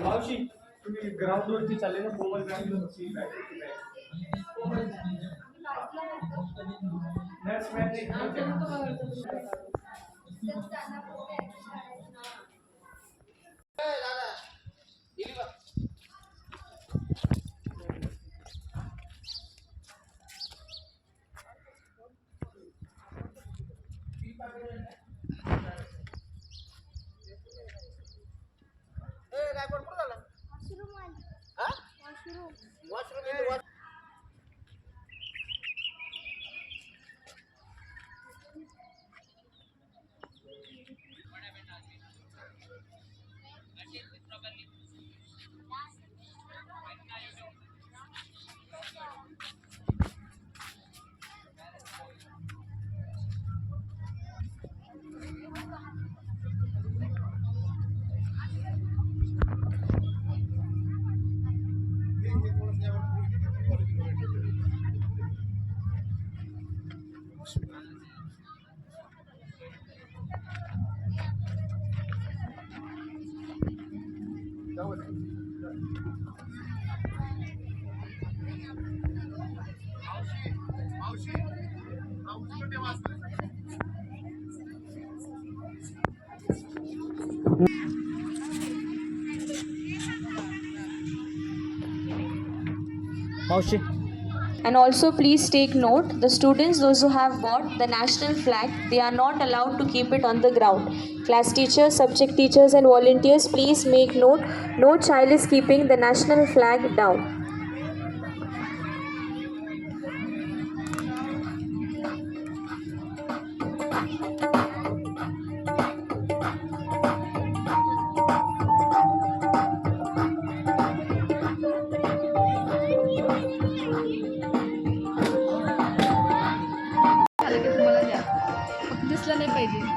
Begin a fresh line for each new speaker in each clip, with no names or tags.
मावशी तुम्ही ग्राउंड वरती चालले ना कोमल ground
And also please take note, the students, those who have bought the national flag, they are not allowed to keep it on the ground. Class teachers, subject teachers and volunteers, please make note, no child is keeping the national flag down.
दिसलं नाही पाहिजे.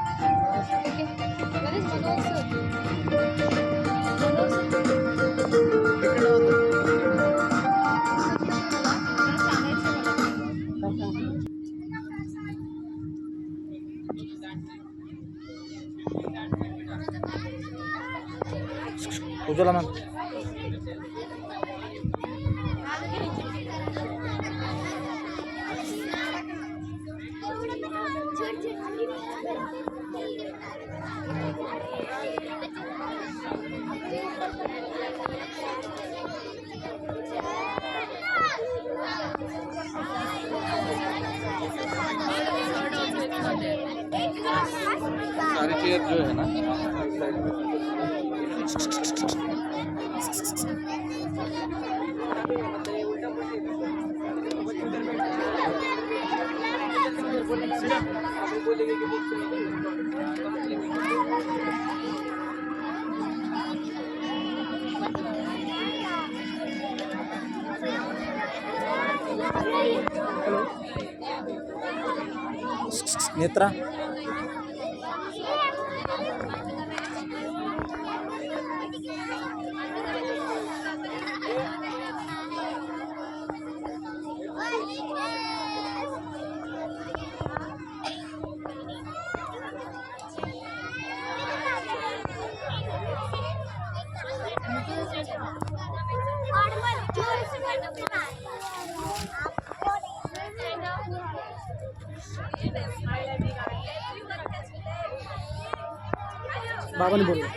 Ujjwala ma'am सारी chair जो है ना नेत्रा बाबा ने बोला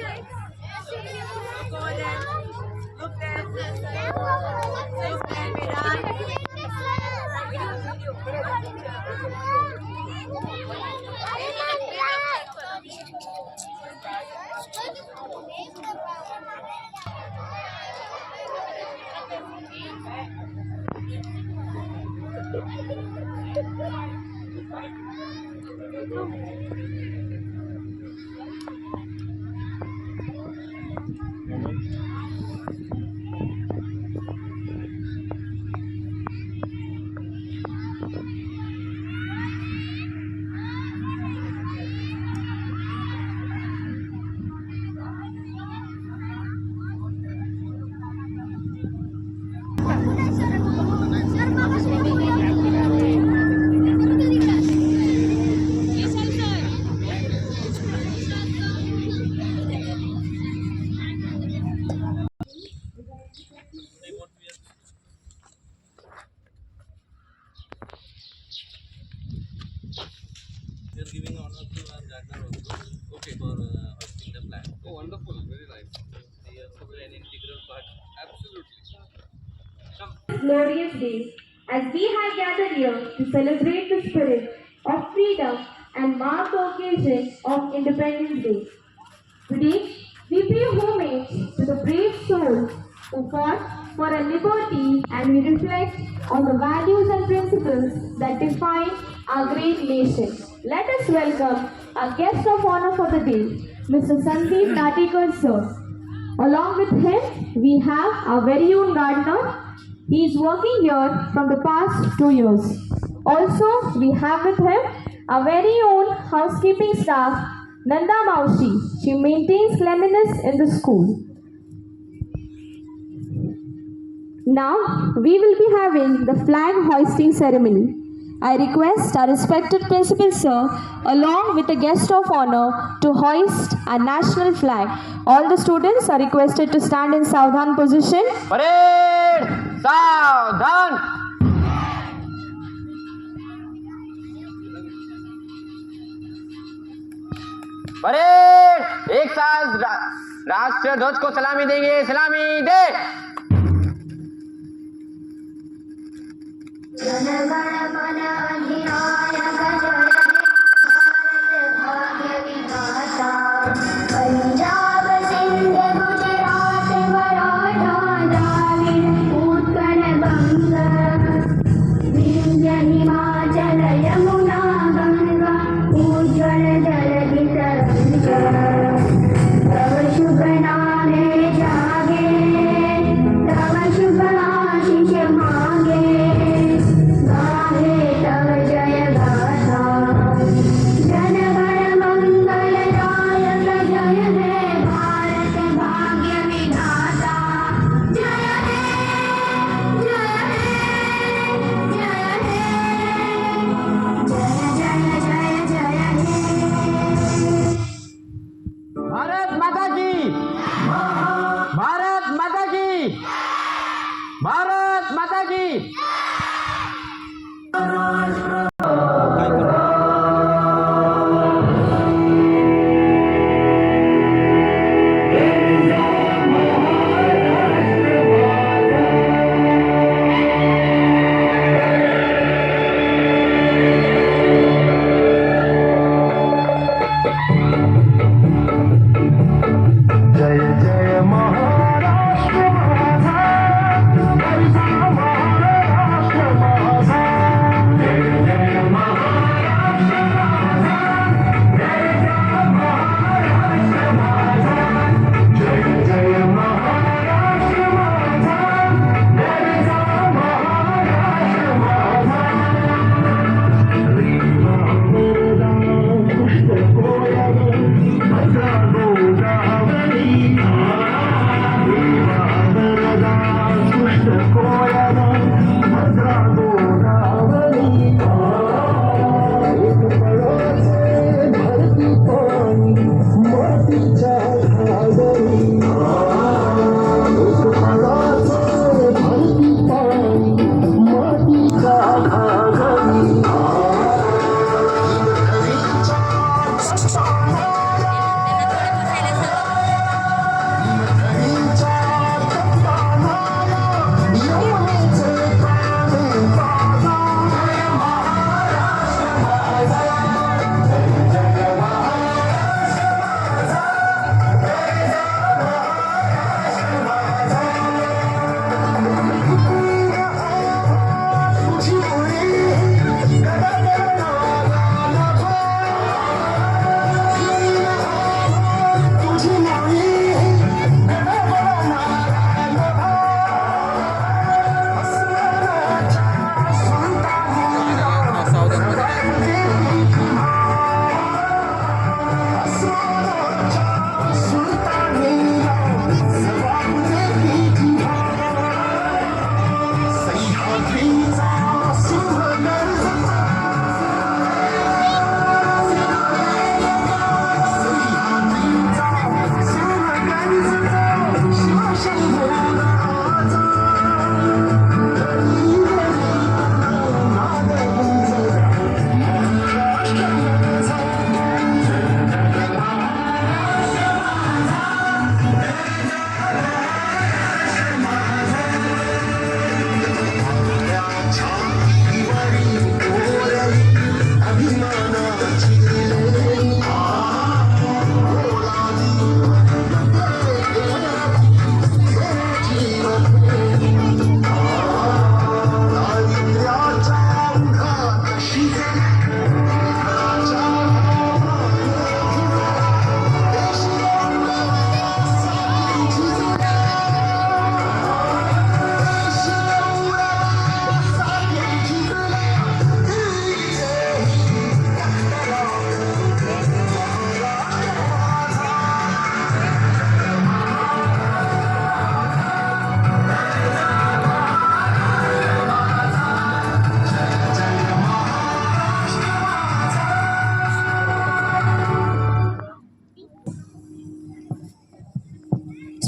giving honor to our Gardner also. Okay. For hosting the flag.
Oh, wonderful. Very nice.
They also play an integral part.
Absolutely. Come.
Glorious day, as we have gathered here to celebrate the spirit of freedom and mark the occasion of Independence Day. Today, we pay homage to the brave souls who fought for our liberty and we reflect on the values and principles that define our great nation. Let us welcome our guest of honor for the day, Mr. Sandeep Natikar sir. Along with him, we have our very own gardener. He is working here from the past 2 years. Also, we have with him our very own housekeeping staff, Nanda Maushi. She maintains cleanliness in the school. Now, we will be having the flag hoisting ceremony. I request our respected principal sir, along with the guest of honor, to hoist our national flag. All the students are requested to stand in Savdhan position.
Parade सावधान parade एक साथ राष्ट्रीय ध्वज को सलामी देंगे सलामी दे
जनगण मन अधिनायक जय भारत भाग्य विधाता पंजाब सिंध गुजरात मराठा द्राविड़ उत्कल बंग विंध्य हिमाचल यमुना गंगा उज्ज्वल जलधि तरंग तव शुभ नामे जागे तव शुभ आशीष मांगे गाहे तव जय गाथा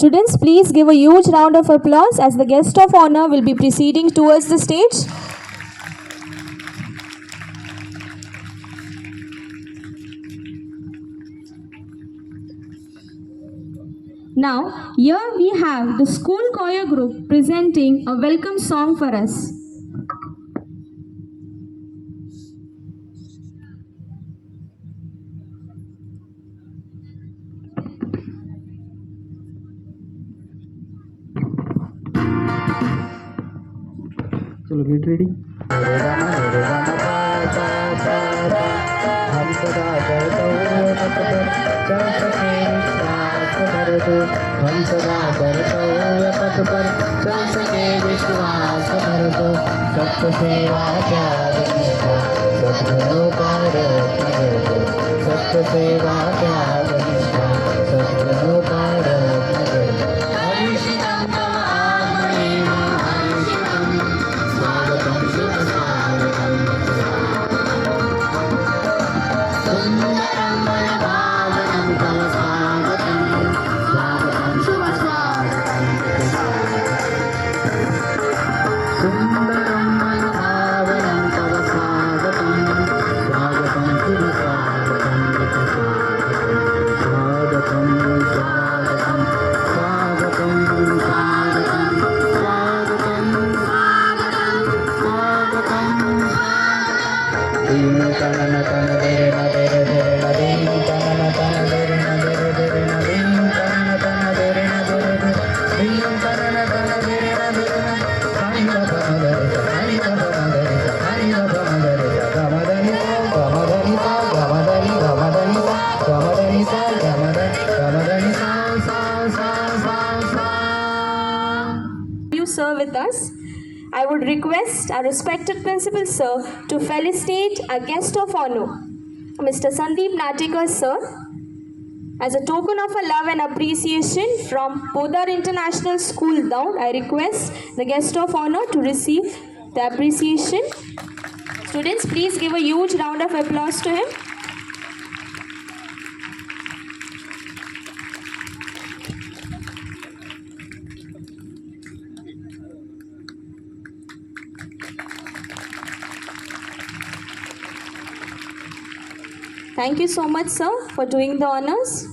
Students, please give a huge round of applause as the guest of honor will be proceeding towards the stage. Now, here we have the school choir group presenting a welcome song for us.
चलो get ready
हम सदा कर्तव्य पथ पर चल सके विश्वास भर दो सत्य सेवा त्याग निष्ठा सद्गुरु पर सत्य सेवा त्याग निष्ठा सद्गुरु पर हरिषितं हरिषितं स्वागतं शुभ स्वागतं सुन्दरं मनभावनं तव स्वागतं स्वागतं शुभ स्वागतं सुन्दरं मनभावनं तव स्वागतं स्वागतं शुभ स्वागतं स्वागतं स्वागतं स्वागतं स्वागतं स्वागतं स्वागतं दीन तन तन देरे न देरे देरे न दीन तन तन देरे न देरे देरे न दीन तन तन देरे न देरे दीन तन तन देरे न देरे साई बाबा मदरे साई बाबा मदरे साई बाबा मदरे गमदनि गमदनि गमदनि गमदनि गमदनि गमदनि सा सा सा सा सा
You sir with us. I would request our respected principal sir to felicitate our guest of honor, Mr. Sandeep Natikar sir. As a token of our love and appreciation from Podar International School Down, I request the guest of honor to receive the appreciation. Students, please give a huge round of applause to him. Thank you so much, sir, for doing the honors.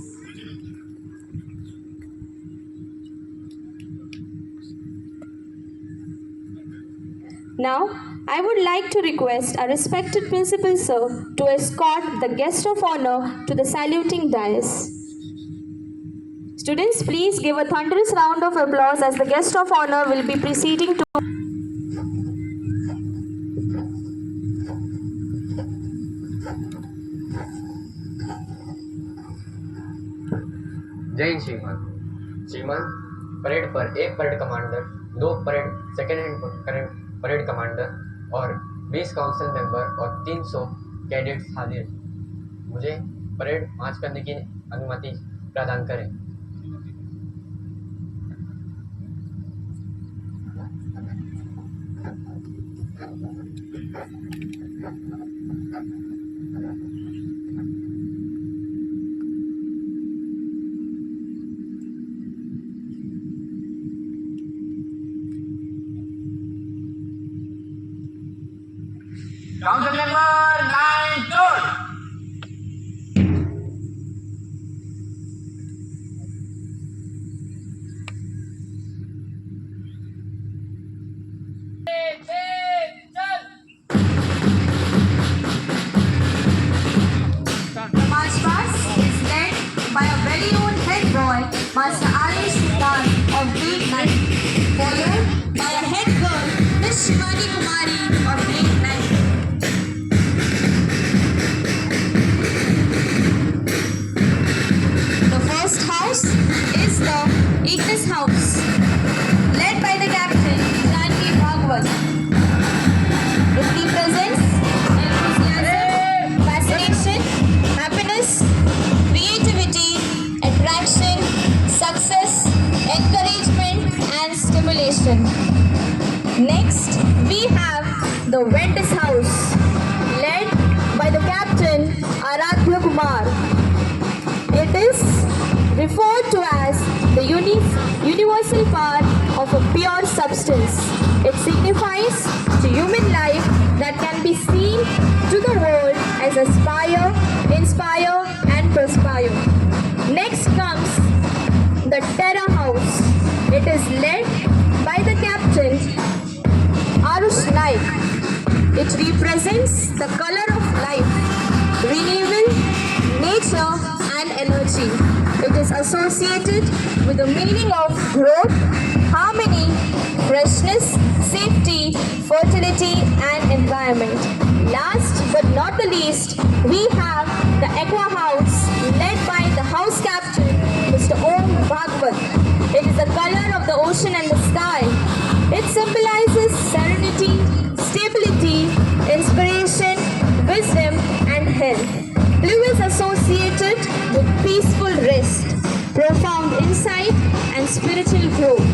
Now, I would like to request our respected principal, sir, to escort the guest of honor to the saluting dais. Students, please give a thunderous round of applause as the guest of honor will be proceeding to
जय हिंद श्रीमान श्रीमान parade पर एक parade commander, 2 parade second hand parade commander और 20 council member और 300 cadets हाजिर। मुझे parade मार्च करने की अनुमति प्रदान करें। Council member, line turn.
The march past is led by a very own head boy, Master Alish Sultan of grade 9, followed by a head girl, Miss Shivani Kumari of grade 9. The first house is the Ignis House, led by the captain, Janki Bhagwat. It represents enthusiasm, fascination, happiness, creativity, attraction, success, encouragement, and stimulation. Next, we have the Ventus House, led by the captain, Aradhya Kumar. It is
referred to as the universal power of a pure substance. It signifies to human life that can be seen to the world as aspire, inspire and perspire. Next comes the Terra House. It is led by the captain Arush Naik. It represents the color of life, renewal, nature and energy. It is associated with the meaning of growth, harmony, freshness, safety, fertility and environment. Last but not the least, we have the Aqua House led by the house captain, Mr. Om Bhagwat. It is the color of the ocean and the sky. It symbolizes serenity, stability, inspiration, wisdom and health. Blue is associated with peaceful rest, profound insight and spiritual growth.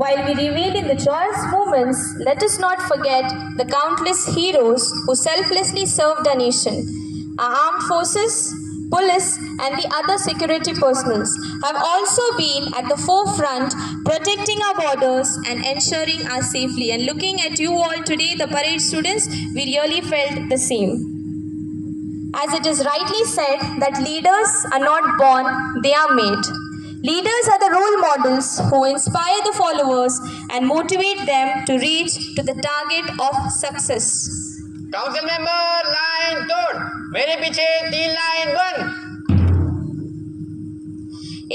While we revel in the joyous moments, let us not forget the countless heroes who selflessly served our nation. Our armed forces, police and the other security personnel have also been at the forefront protecting our borders and ensuring our safety. And looking at you all today, the parade students, we really felt the same. As it is rightly said that leaders are not born, they are made. Leaders are the role models who inspire the followers and motivate them to reach to the target of success.
Council member line तोड़ मेरे पीछे 3 line बंद.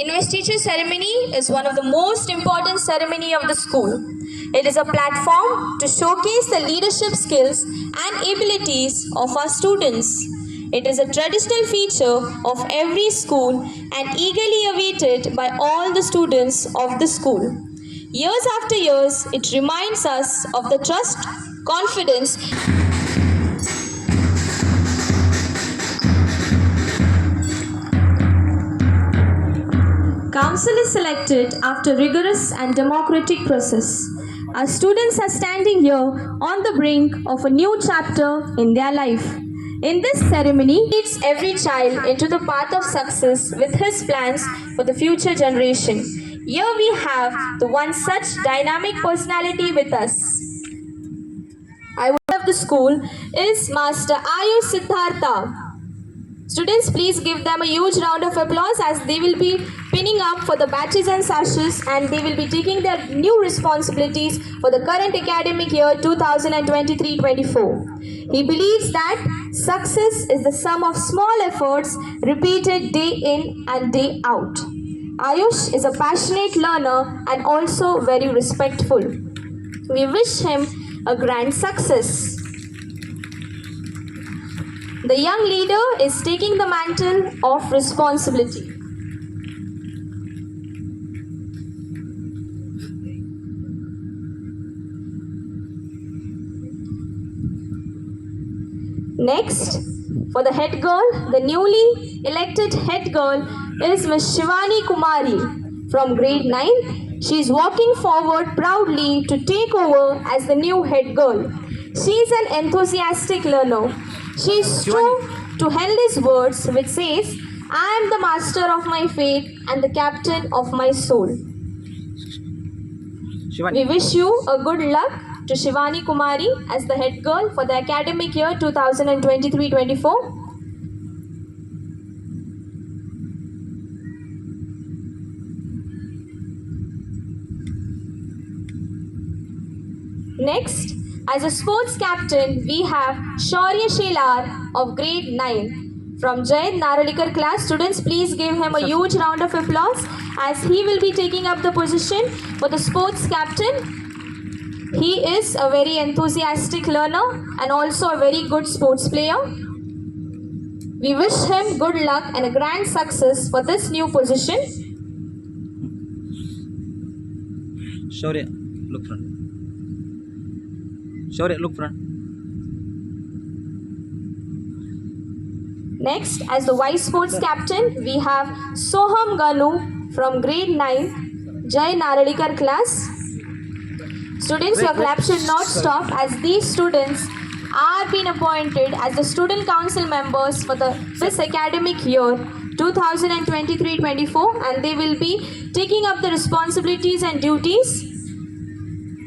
Investiture ceremony is one of the most important ceremony of the school. It is a platform to showcase the leadership skills and abilities of our students. It is a traditional feature of every school and eagerly awaited by all the students of the school. Years after years, it reminds us of the trust, confidence, Council is selected after rigorous and democratic process. Our students are standing here on the brink of a new chapter in their life. In this ceremony, leads every child into the path of success with his plans for the future generation. Here we have the one such dynamic personality with us. I would of the school is Master Ayush Siddhartha. Students, please give them a huge round of applause as they will be pinning up for the badges and sashes and they will be taking their new responsibilities for the current academic year 2023-24. He believes that success is the sum of small efforts repeated day in and day out. Ayush is a passionate learner and also very respectful. We wish him a grand success. The young leader is taking the mantle of responsibility. Next, for the head girl, the newly elected head girl is Ms. Shivani Kumari from grade 9. She is walking forward proudly to take over as the new head girl. She is an enthusiastic learner. She is true to Henley's words which says, I am the master of my fate and the captain of my soul. We wish you a good luck to Shivani Kumari as the head girl for the academic year 2023-24. Next, as a sports captain, we have Shaurya Shelar of grade 9. From Jay Naralikar class, students please give him a huge round of applause as he will be taking up the position for the sports captain. He is a very enthusiastic learner and also a very good sports player. We wish him good luck and a grand success for this new position.
Shaurya, look front. Shaurya, look front.
Next, as the vice sports captain, we have Soham Ganu from grade 9, Jai Naralikar class. Students, your clap should not stop as these students are being appointed as the student council members for this academic year 2023-24 and they will be taking up the responsibilities and duties.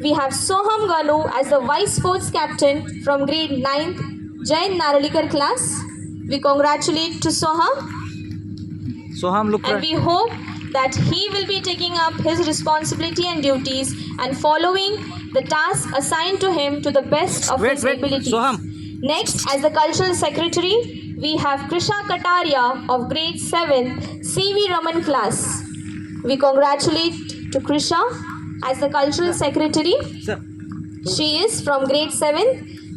We have Soham Ganu as the vice sports captain from grade 9th Jain Naralikar class. We congratulate to Soham
Soham, look
and
front.
we hope that he will be taking up his responsibility and duties and following the task assigned to him to the best of his ability.
Soham.
Next, as the cultural secretary, we have Krisha Kataria of grade 7 CV Raman class. We congratulate to Krisha as the cultural secretary.
Sir,
She is from grade 7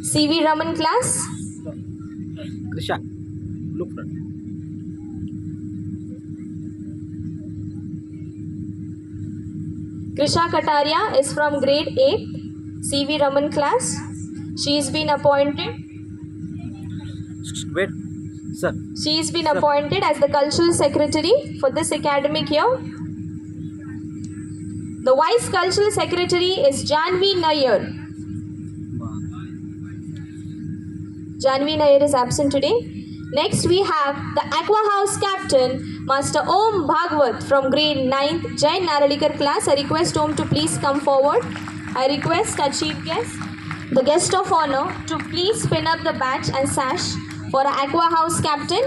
CV Raman class.
Krisha, look front.
Krisha Kataria is from grade 8 CV Raman class. She has been appointed.
Wait, sir.
She has been appointed as the cultural secretary for this academic year. The vice cultural secretary is Janvi Nair. Janvi Nair is absent today. Next, we have the Aqua House captain, Master Om Bhagwat from grade 9th Jain Naralikar class. I request Om to please come forward. I request our chief guest, the guest of honor, to please pin up the badge and sash for our Aqua House captain.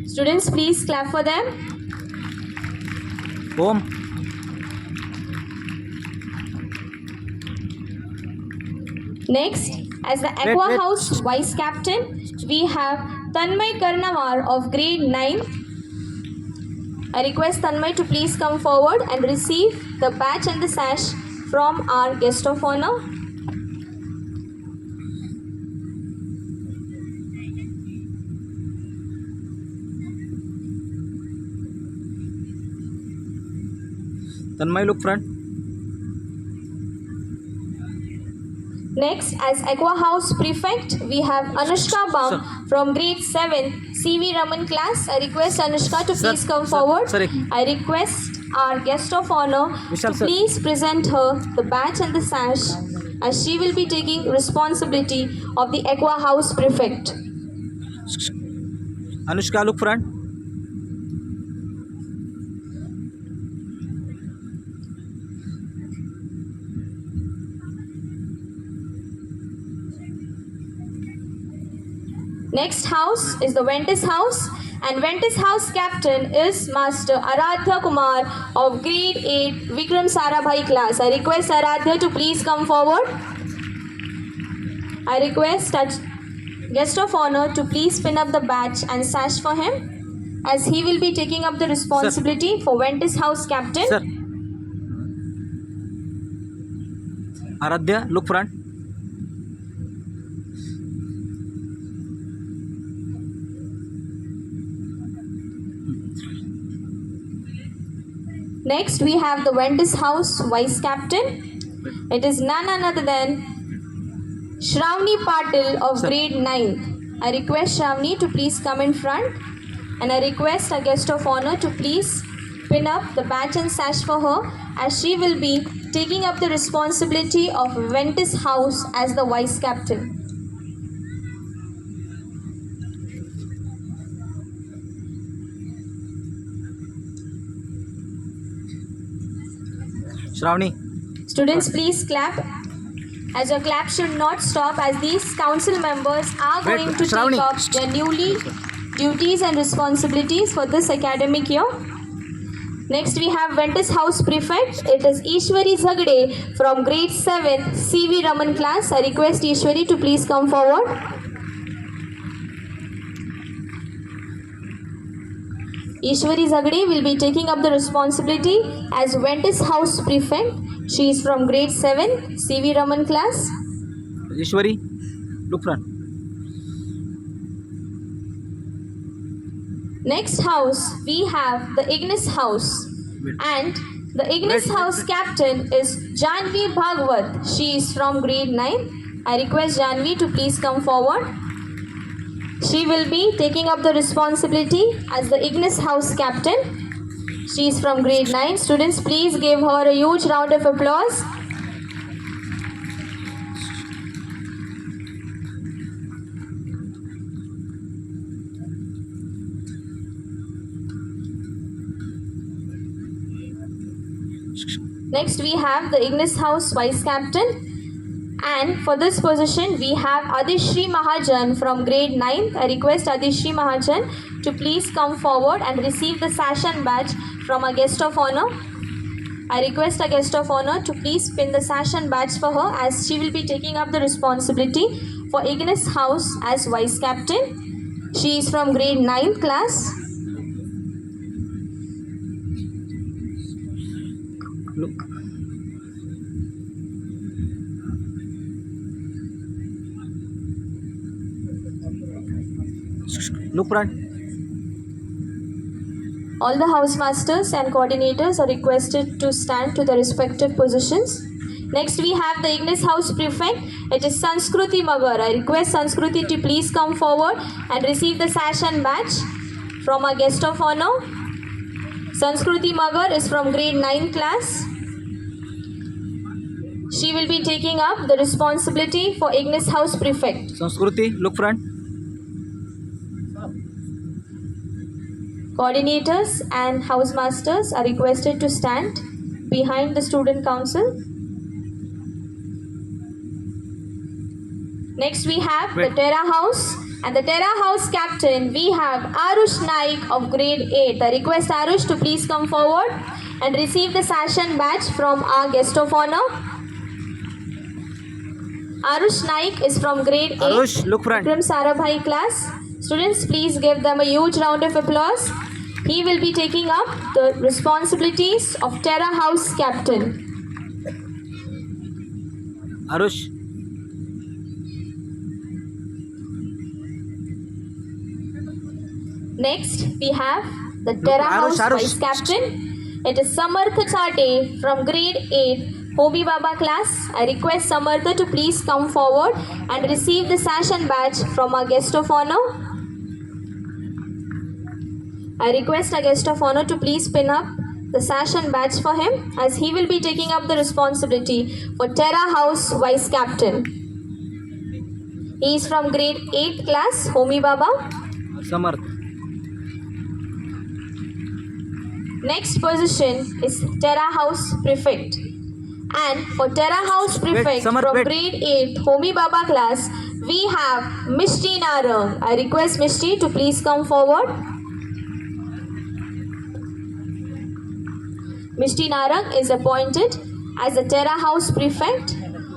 Students, please clap for them.
Om.
Next, as the Aqua
wait.
House vice captain, we have Tanmay Karnawar of grade 9. I request Tanmay to please come forward and receive the badge and the sash from our guest of honor.
Tanmay, look front.
Next, as Aqua House prefect, we have Anushka Bam from grade 7 CV Raman class. I request Anushka to please come forward.
sir,
I request our guest of honor
Vishal,
to
sir.
please present her the badge and the sash as she will be taking responsibility of the Aqua House prefect.
Anushka, look front.
Next house is the Ventus House and Ventus House captain is Master Aradhya Kumar of grade 8 Vikram Sarabhai class. I request Aradhya to please come forward. I request our guest of honor to please pin up the badge and sash for him as he will be taking up the responsibility for Ventus House captain.
Sir. Aradhya, look front.
Next, we have the Ventus House vice captain. It is none other than Shravani Patil of grade 9. I request Shravani to please come in front and I request our guest of honor to please pin up the badge and sash for her as she will be taking up the responsibility of Ventus House as the vice captain.
Shravani.
Students, please clap. As your clap should not stop as these council members are
Wait,
going to
Shravani.
take up their newly duties and responsibilities for this academic year. Next we have Ventus House Prefect. It is Ishwari Zagde from grade 7 CV Raman class. I request Ishwari to please come forward. Ishwari Zagde will be taking up the responsibility as Ventus House Prefect. She is from grade 7 CV Raman class.
Ishwari, look front.
Next house we have the Ignis House, and the Ignis House captain is Janvi Bhagwat. She is from grade 9. I request Janvi to please come forward. She will be taking up the responsibility as the Ignis House captain. She is from grade 9. Students, please give her a huge round of applause. Next we have the Ignis House Vice Captain, and for this position we have Adishri Mahajan from grade 9. I request Adishri Mahajan to please come forward and receive the sash and badge from a guest of honor. I request a guest of honor to please pin the sash and badge for her, as she will be taking up the responsibility for Ignis House as Vice Captain. She is from grade 9 class.
Look. Look front.
All the housemasters and coordinators are requested to stand to their respective positions. Next we have the Ignis House Prefect. It is Sanskruti Magar. I request Sanskruti to please come forward and receive the sash and badge from our guest of honor. Sanskruti Magar is from grade 9 class. She will be taking up the responsibility for Ignis House Prefect.
Sanskruti, look front.
Coordinators and housemasters are requested to stand behind the student council. Next we have the Terra House, and the Terra House captain we have Arush Naik of grade 8. I request Arush to please come forward and receive the sash and badge from our guest of honor. Arush Naik is from grade 8.
Arush, look front.
From Sarabhai class. Students, please give them a huge round of applause. He will be taking up the responsibilities of Terra House captain.
Arush.
Next, we have the Terra House
Arush.
Vice Captain. It is Samarth Chate from grade 8, Homi Baba class. I request Samarth to please come forward and receive the sash and badge from our guest of honor. I request our guest of honor to please pin up the sash and badge for him, as he will be taking up the responsibility for Terra House Vice Captain. He is from grade 8 class, Homi Baba.
Samarth.
Next position is Terra House Prefect. And for Terra House Prefect
Samarth,
from
wait.
grade 8 Homi Baba class, we have Mishti Narang. I request Mishti to please come forward. Mishti Narang is appointed as the Terra House Prefect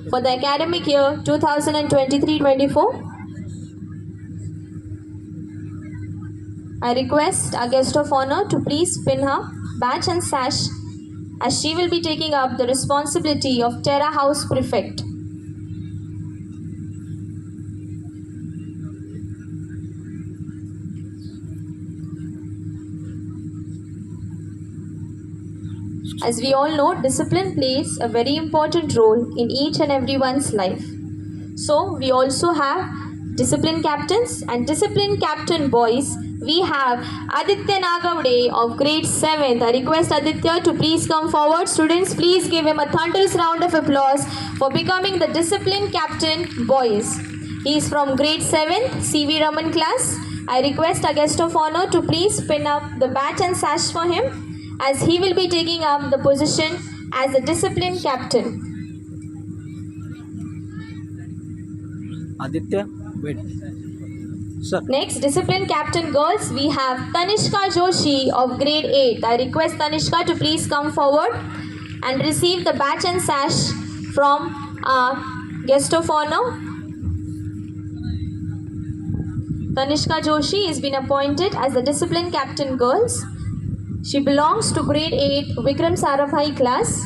for the academic year 2023-24. I request our guest of honor to please pin her badge and sash, as she will be taking up the responsibility of Terra House Prefect. As we all know, discipline plays a very important role in each and everyone's life. So, we also have discipline captains and discipline captain boys. We have Aditya Nagavde of grade 7th. I request Aditya to please come forward. Students, please give him a thunderous round of applause for becoming the discipline captain boys. He is from grade 7 CV Raman class. I request our guest of honor to please pin up the badge and sash for him, as he will be taking up the position as the discipline captain.
Aditya, wait. Sir.
Next, discipline captain girls, we have Tanishka Joshi of grade 8. I request Tanishka to please come forward and receive the badge and sash from our guest of honor. Tanishka Joshi has been appointed as the discipline captain girls. She belongs to grade 8 Vikram Sarabhai class.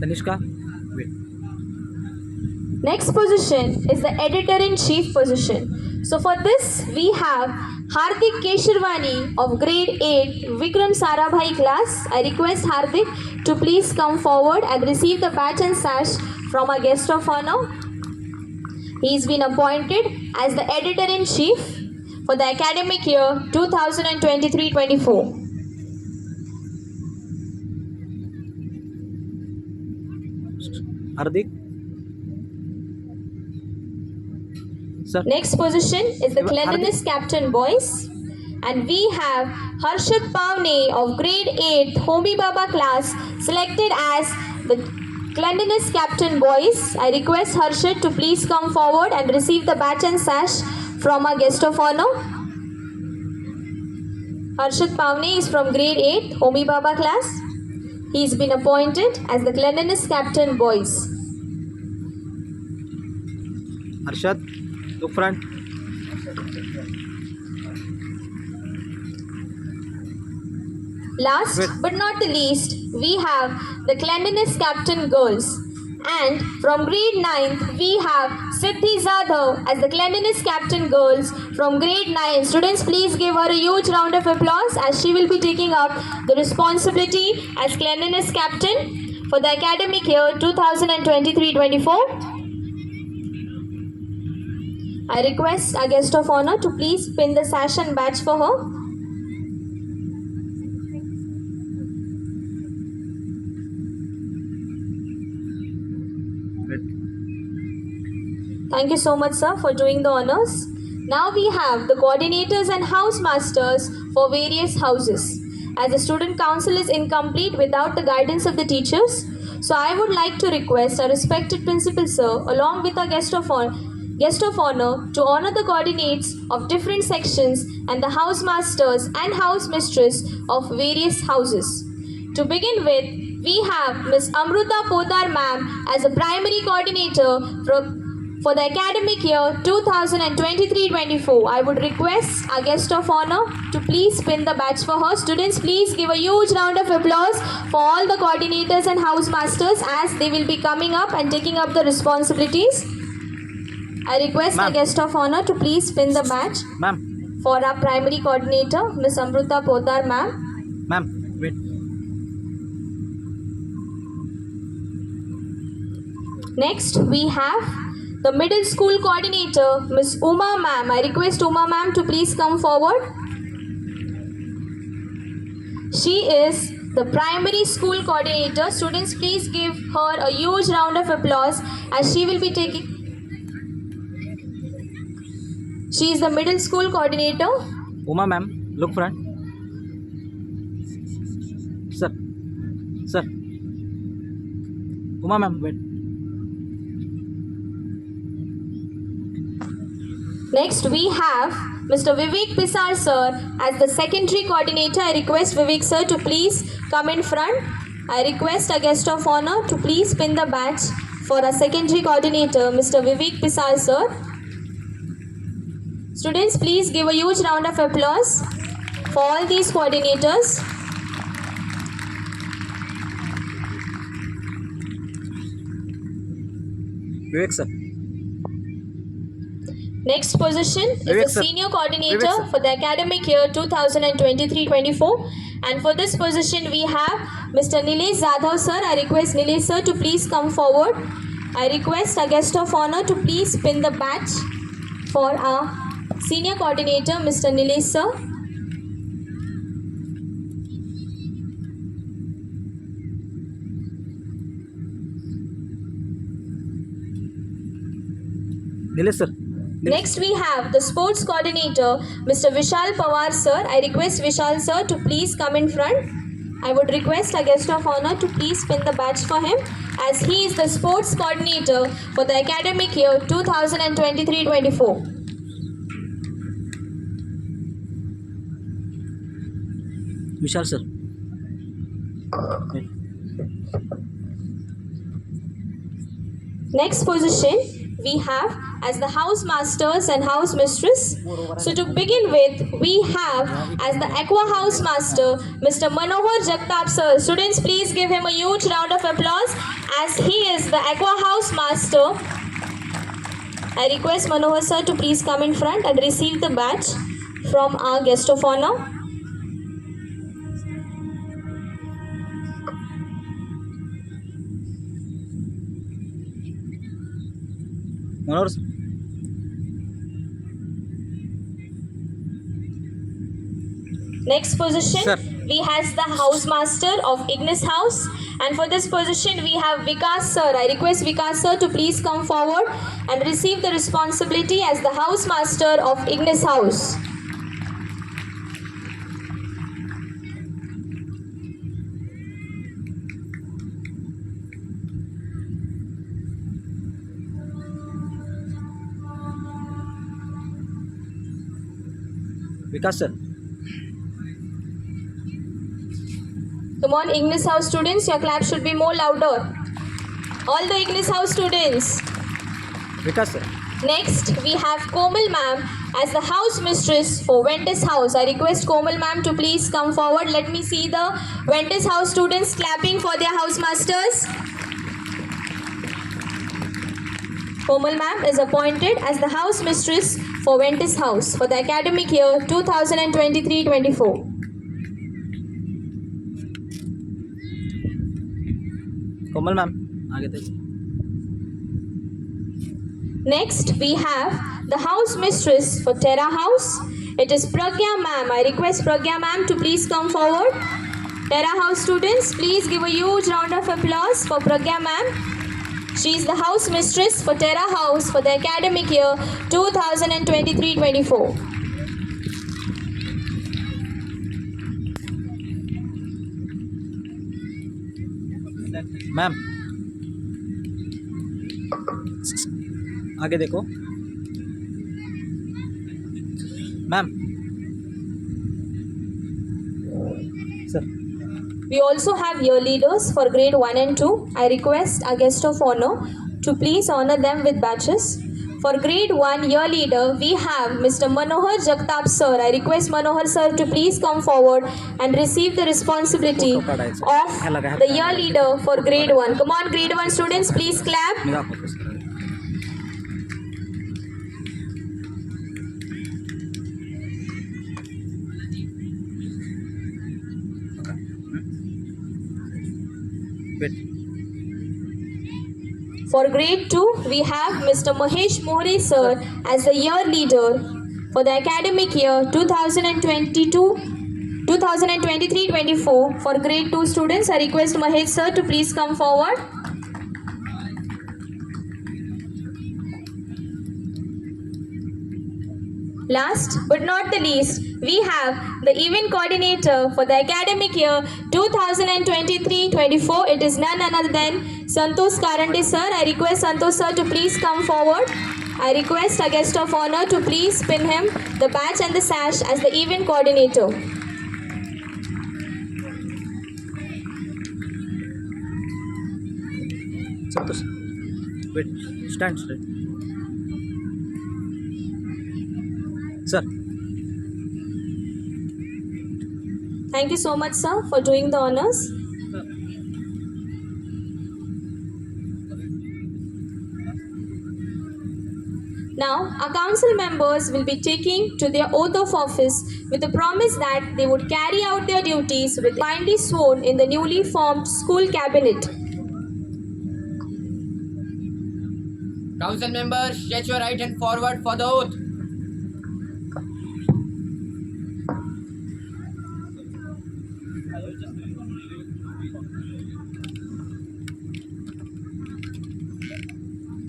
Tanishka, wait.
Next position is the editor-in-chief position. So for this, we have Hardik Keshirwani of grade 8 Vikram Sarabhai class. I request Hardik to please come forward and receive the badge and sash from our guest of honor. He's been appointed as the editor-in-chief for the academic year 2023-24.
Hardik. Sir.
Next position is the cleanliness captain boys, and we have Harshit Pavne of grade 8 Homi Baba class selected as the cleanliness captain boys. I request Harshit to please come forward and receive the badge and sash from our guest of honor. Harshit Pavne is from grade 8 Homi Baba class. He's been appointed as the cleanliness captain boys.
Arshad, look front.
Last but not the least, we have the cleanliness captain girls. And from grade 9th, we have Siddhi Zadhav as the cleanliness captain girls from grade 9. Students, please give her a huge round of applause as she will be taking up the responsibility as cleanliness captain for the academic year 2023-24. I request our guest of honor to please pin the sash and badge for her. Thank you so much, sir, for doing the honors. Now we have the coordinators and house masters for various houses. As the student council is incomplete without the guidance of the teachers, so I would like to request our respected principal, sir, along with our guest of honor, to honor the coordinates of different sections and the house masters and house mistress of various houses. To begin with, we have Miss Amruta Podar ma'am as a primary coordinator for the academic year 2023-24. I would request our guest of honor to please pin the badge for her. Students, please give a huge round of applause for all the coordinators and house masters as they will be coming up and taking up the responsibilities. I request our guest of honor to please pin the badge
Ma'am.
for our primary coordinator, Miss Amruta Podar ma'am.
Ma'am, wait.
Next, we have the middle school coordinator, Miss Uma ma'am. I request Uma ma'am to please come forward. She is the primary school coordinator. Students, please give her a huge round of applause as she will be taking. She is the middle school coordinator.
Uma ma'am, look front. Sir. Sir. Uma ma'am, wait.
Next, we have Mr. Vivek Pisar sir as the secondary coordinator. I request Vivek sir to please come in front. I request a guest of honor to please pin the badge for our secondary coordinator, Mr. Vivek Pisar sir. Students, please give a huge round of applause for all these coordinators.
Vivek sir.
Next position is
Vivek,
the
sir.
senior coordinator
Vivek, sir.
for the academic year 2023-24. And for this position, we have Mr. Nilesh Zadhav sir. I request Nilesh sir to please come forward. I request a guest of honor to please pin the badge for our senior coordinator, Mr. Nilesh sir.
Nilesh sir.
Next, we have the sports coordinator, Mr. Vishal Pawar sir. I request Vishal sir to please come in front. I would request our guest of honor to please pin the badge for him as he is the sports coordinator for the academic year 2023-24.
Vishal sir
Next position we have as the house masters and house mistress. So to begin with, we have as the aqua house master, Mr. Manohar Jagtap sir. Students, please give him a huge round of applause as he is the aqua house master. I request Manohar sir to please come in front and receive the badge from our guest of honor.
Manohar
Next position,
Sir.
we has the house master of Ignis House, and for this position we have Vikas sir. I request Vikas sir to please come forward and receive the responsibility as the house master of Ignis House.
Vikas sir
Come on, Ignis House students, your clap should be more louder. All the Ignis House students.
Vikas sir
Next, we have Komal ma'am as the house mistress for Ventus House. I request Komal ma'am to please come forward. Let me see the Ventus House students clapping for their house masters. Komal ma'am is appointed as the house mistress for Ventus House for the academic year 2023-24.
Komal ma'am आगे थे
Next, we have the house mistress for Terra House. It is Pragya ma'am. I request Pragya ma'am to please come forward. Terra House students, please give a huge round of applause for Pragya ma'am. She is the house mistress for Terra House for the academic year 2023-24.
Ma'am आगे देखो ma'am sir
We also have year leaders for grade 1 and 2. I request our guest of honor to please honor them with badges. For grade 1 year leader, we have Mr. Manohar Jagtap sir. I request Manohar sir to please come forward and receive the responsibility of the year leader for grade 1. Come on, grade 1 students, please clap.
मेरा focus wait
For grade 2, we have Mr. Mahesh Mohri sir as the year leader for the academic year 2023-24. For grade 2 students, I request Mahesh sir to please come forward. Last but not the least, we have the event coordinator for the academic year 2023-24. It is none other than Santosh Karande sir. I request Santosh sir to please come forward. I request our guest of honor to please pin him the badge and the sash as the event coordinator.
Santosh wait stand straight sir
Thank you so much sir for doing the honors. Now, our council members will be taking to their oath of office with the promise that they would carry out their duties with finely sworn in the newly formed school cabinet.
Council members, stretch your right hand forward for the oath.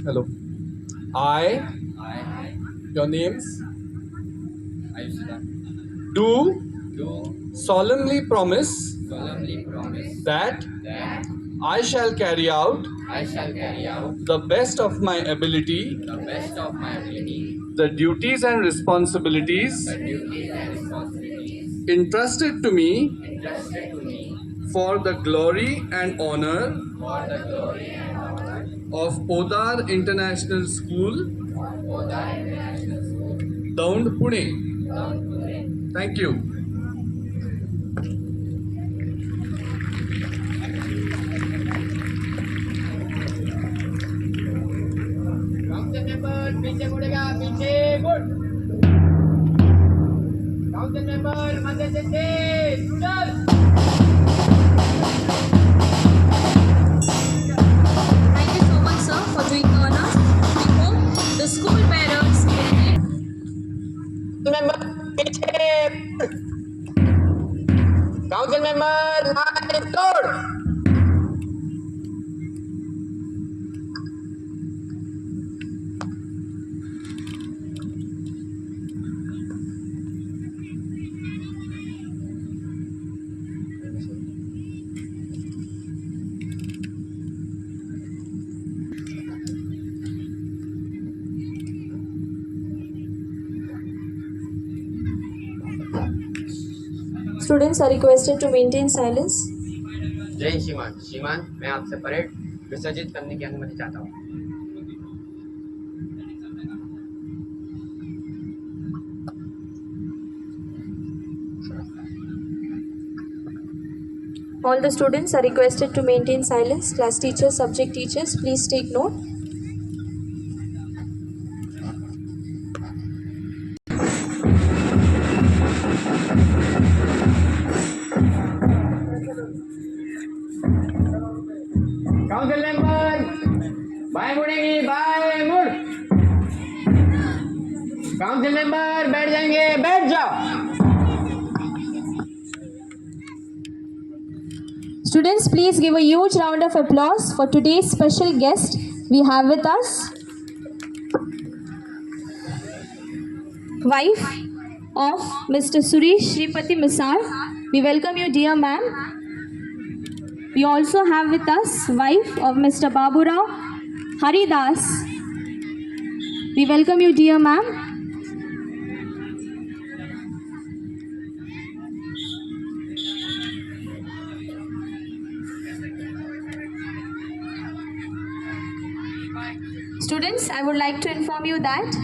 Hello. Your names.
Ayush Siddharth.
Do
solemnly promise that I shall carry out the best of my ability the duties and responsibilities entrusted to me for the glory and honor of Podar International School, Daund, Pune. Thank you.
Council member पीछे मुड़ेगा, पीछे मुड़। Council member मध्य से student.
Thank you so much, sir, for doing the honors. We hope the school parents
member पीछे। Council member line तोड़।
students are requested to maintain silence.
जय श्रीमान। श्रीमान, मैं आपसे परेड विसर्जित करने की अनुमति चाहता हूँ।
All the students are requested to maintain silence. Class teachers, subject teachers, please take note.
Council member बाएं मुड़ेगी, बाएं मुड़। काउंसिल मेंबर बैठ जाएंगे, बैठ जाओ।
Students, please give a huge round of applause for today's special guest we have with us. Wife of Mr. Suresh Shripati Misar. We welcome you, dear ma'am. We also have with us wife of Mr. Baburao Haridas. We welcome you, dear ma'am. Students, I would like to inform you that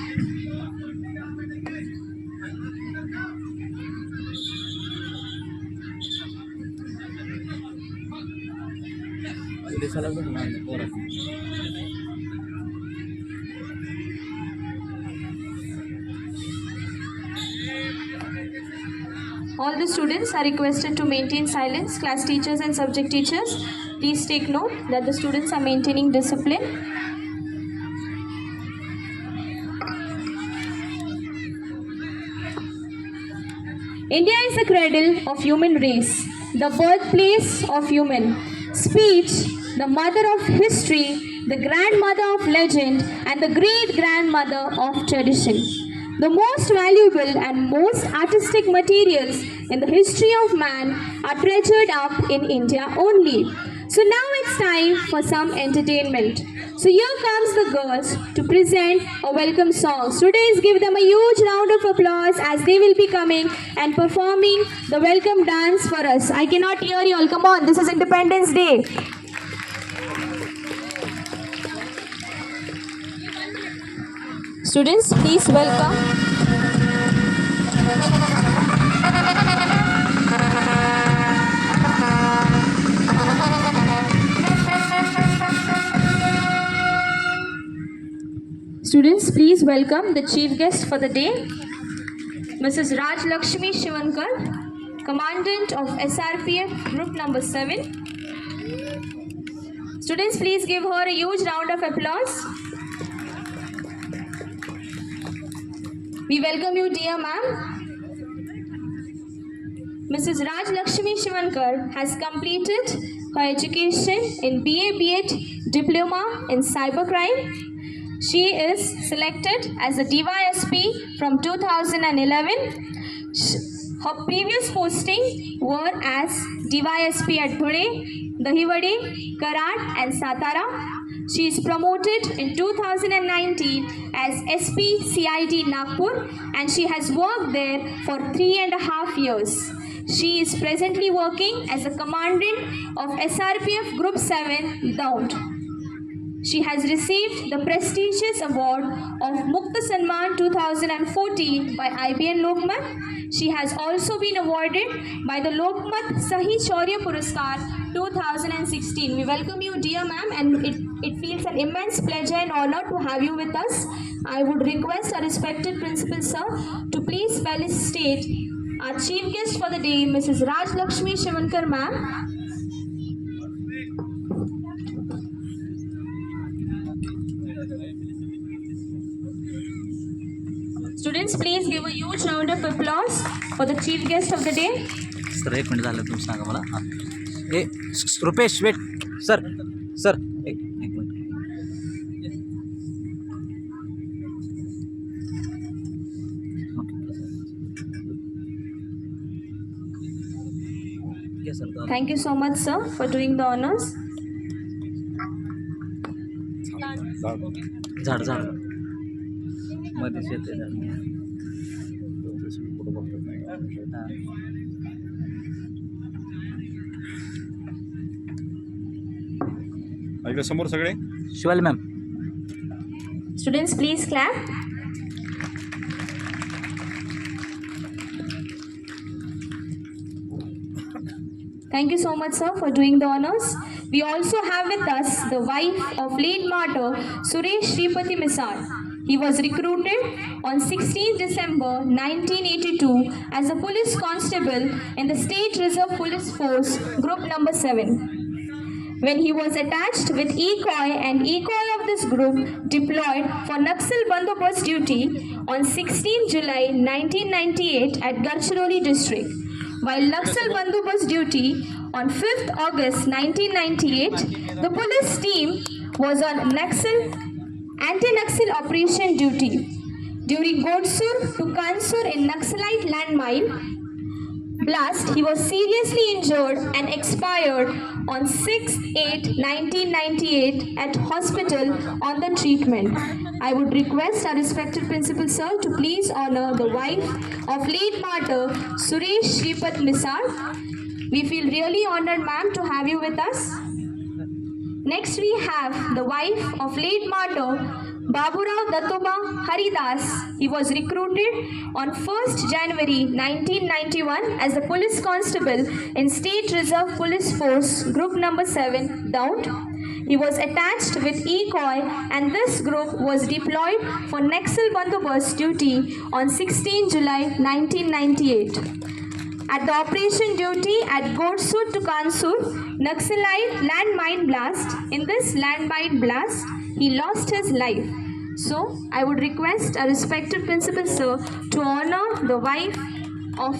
all the students are requested to maintain silence. Class teachers and subject teachers, please take note that the students are maintaining discipline. India is the cradle of human race, the birthplace of human speech, the mother of history, the grandmother of legend, and the great-grandmother of tradition. The most valuable and most artistic materials in the history of man are treasured up in India only. So now it's time for some entertainment. So here comes the girls to present a welcome song. Students, give them a huge round of applause as they will be coming and performing the welcome dance for us. I cannot hear you all. Come on, this is Independence Day. Students, please welcome. Students, please welcome the chief guest for the day, Mrs. Raj Lakshmi Shivankar, Commandant of SRPF Group Number 7. Students, please give her a huge round of applause. We welcome you, dear ma'am. Mrs. Raj Lakshmi Shivankar has completed her education in BA B.Ed Diploma in Cybercrime. She is selected as a DYSP from 2011. Her previous posting were as DYSP at Dhule, Dahiwadi, Karat and Satara. She is promoted in 2019 as SP CID Nagpur and she has worked there for 3.5 years. She is presently working as a commandant of SRPF Group 7, Daund. She has received the prestigious award of Mukta Sanman 2014 by IBN Lokmat. She has also been awarded by the Lokmat Sahi Shaurya Puraskar 2016. We welcome you, dear ma'am, and it feels an immense pleasure and honor to have you with us. I would request our respected principal sir to please felicitate our chief guest for the day, Mrs. Raj Lakshmi Shivankar ma'am. Students, please give a huge round of applause for the chief guest of the day.
Sir 1 minute झालं तुम्ही सांगा मला हां ए Rupesh wait sir sir एक minute okay sir
Thank you so much, sir, for doing the honors.
झाड झाड मध्येच येते झाड
ऐकलं समोर सगळे
Shivali ma'am
Students, please clap. Thank you so much, sir, for doing the honors. We also have with us the wife of late martyr Suresh Shripati Misal. He was recruited on 16 December 1982 as a police constable in the State Reserve Police Force, Group Number 7. When he was attached with ECOI and ECOI of this group deployed for Naxal Bandobast duty on 16 July 1998 at Gadchiroli district. While Naxal Bandobast duty on 5th August 1998, the police team was on anti-Naxal operation duty. During Godsur to Kansur in Naxalite landmine blast, he was seriously injured and expired on 6/8/1998 at hospital on the treatment. I would request our respected principal sir to please honor the wife of late martyr Suresh Shripat Misal. We feel really honored, ma'am, to have you with us. Next we have the wife of late martyr Baburao Datoba Haridas. He was recruited on 1st January 1991 as a police constable in State Reserve Police Force, Group Number 7, Daund. He was attached with ECOI and this group was deployed for Naxal Bandobast duty on 16 July 1998. At the operation duty at Godsur to Kansur, Naxalite landmine blast. In this landmine blast, he lost his life. So, I would request a respected principal sir to honor the wife of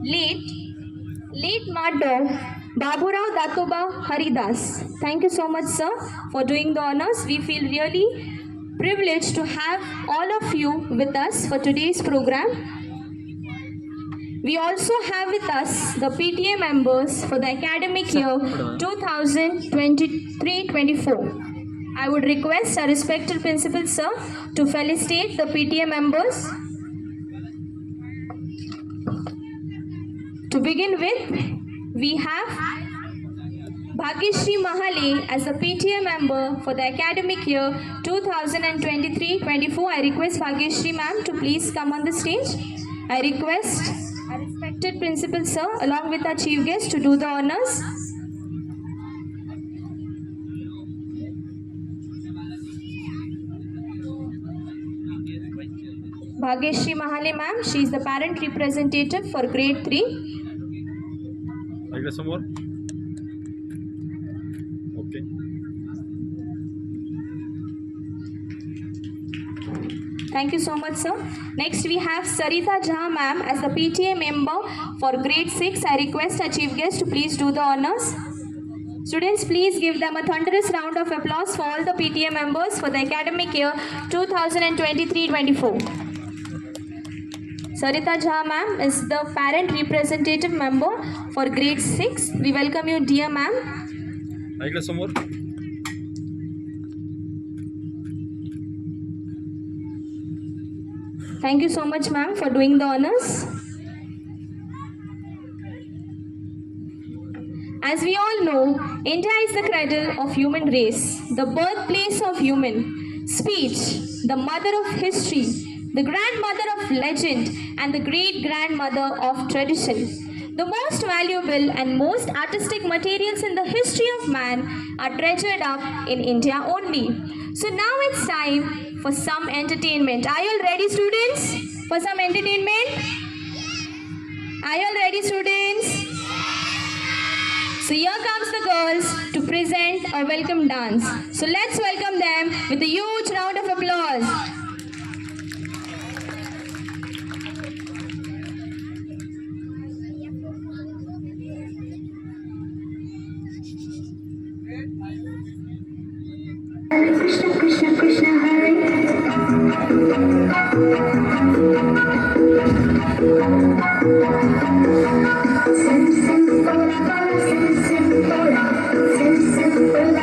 late martyr Baburao Datoba Haridas. Thank you so much, sir, for doing the honors. We feel really privileged to have all of you with us for today's program. We also have with us the PTA members for the academic year 2023-24. I would request our respected principal sir to felicitate the PTA members. To begin with, we have Bhagyashree Mahale as a PTA member for the academic year 2023-24. I request Bhagyashree ma'am to please come on the stage. I request our respected principal sir along with our chief guest to do the honors. Bhagyashree Mahale ma'am, she is the parent representative for grade 3.
ऐकलं समोर okay
Thank you so much, sir. Next, we have Sarita Jha ma'am as the PTA member for grade 6. I request our chief guest to please do the honors. Students, please give them a thunderous round of applause for all the PTA members for the academic year 2023-24. Sarita Jha ma'am is the parent representative member for grade 6. We welcome you, dear ma'am.
ऐकलं समोर.
Thank you so much, ma'am, for doing the honors. As we all know, India is the cradle of human race, the birthplace of human speech, the mother of history, the grandmother of legend, and the great-grandmother of tradition. The most valuable and most artistic materials in the history of man are treasured up in India only. So now it's time for some entertainment. Are you all ready, students? For some entertainment? Are you all ready, students? So here comes the girls to present a welcome dance. So let's welcome them with a huge round of applause.
Krishna Krishna Krishna
Simple,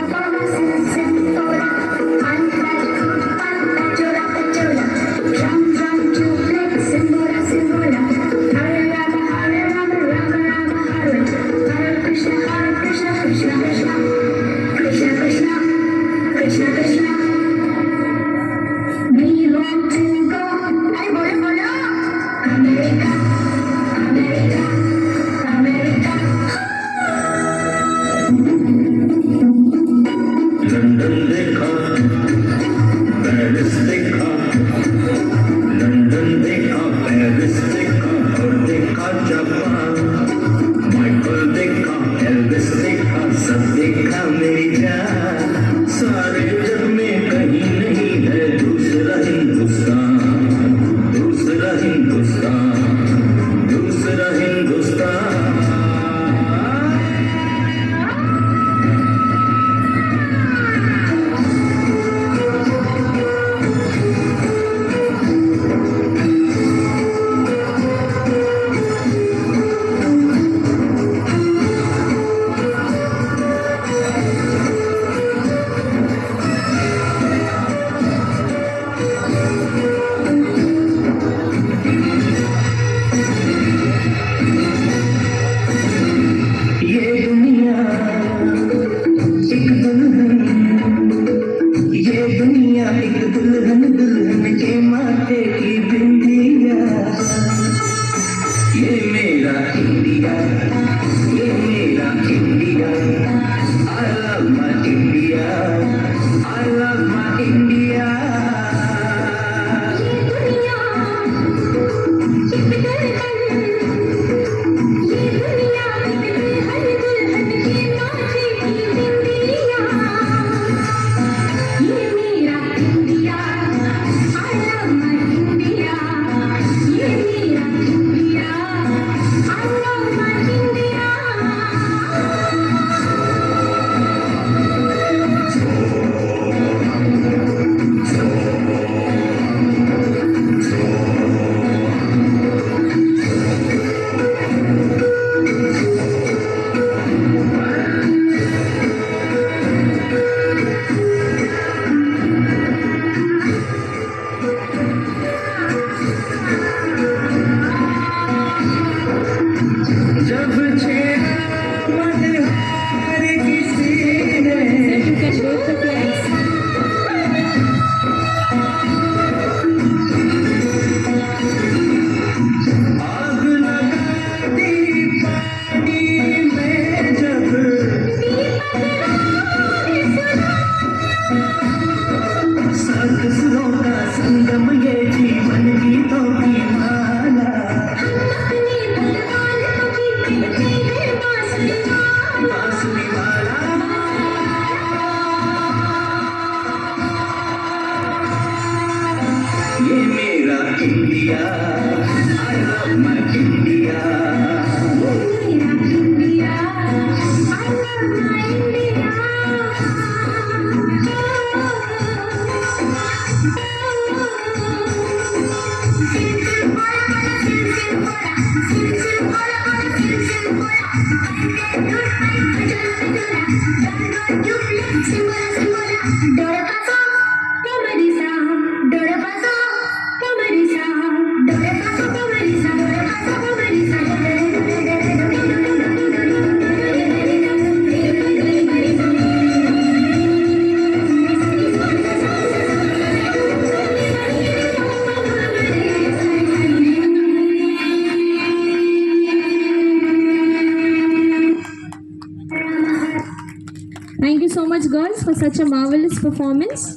Thank you so much, girls, for such a marvelous performance.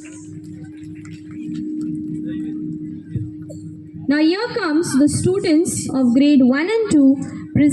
Now here comes the students of grade 1 and 2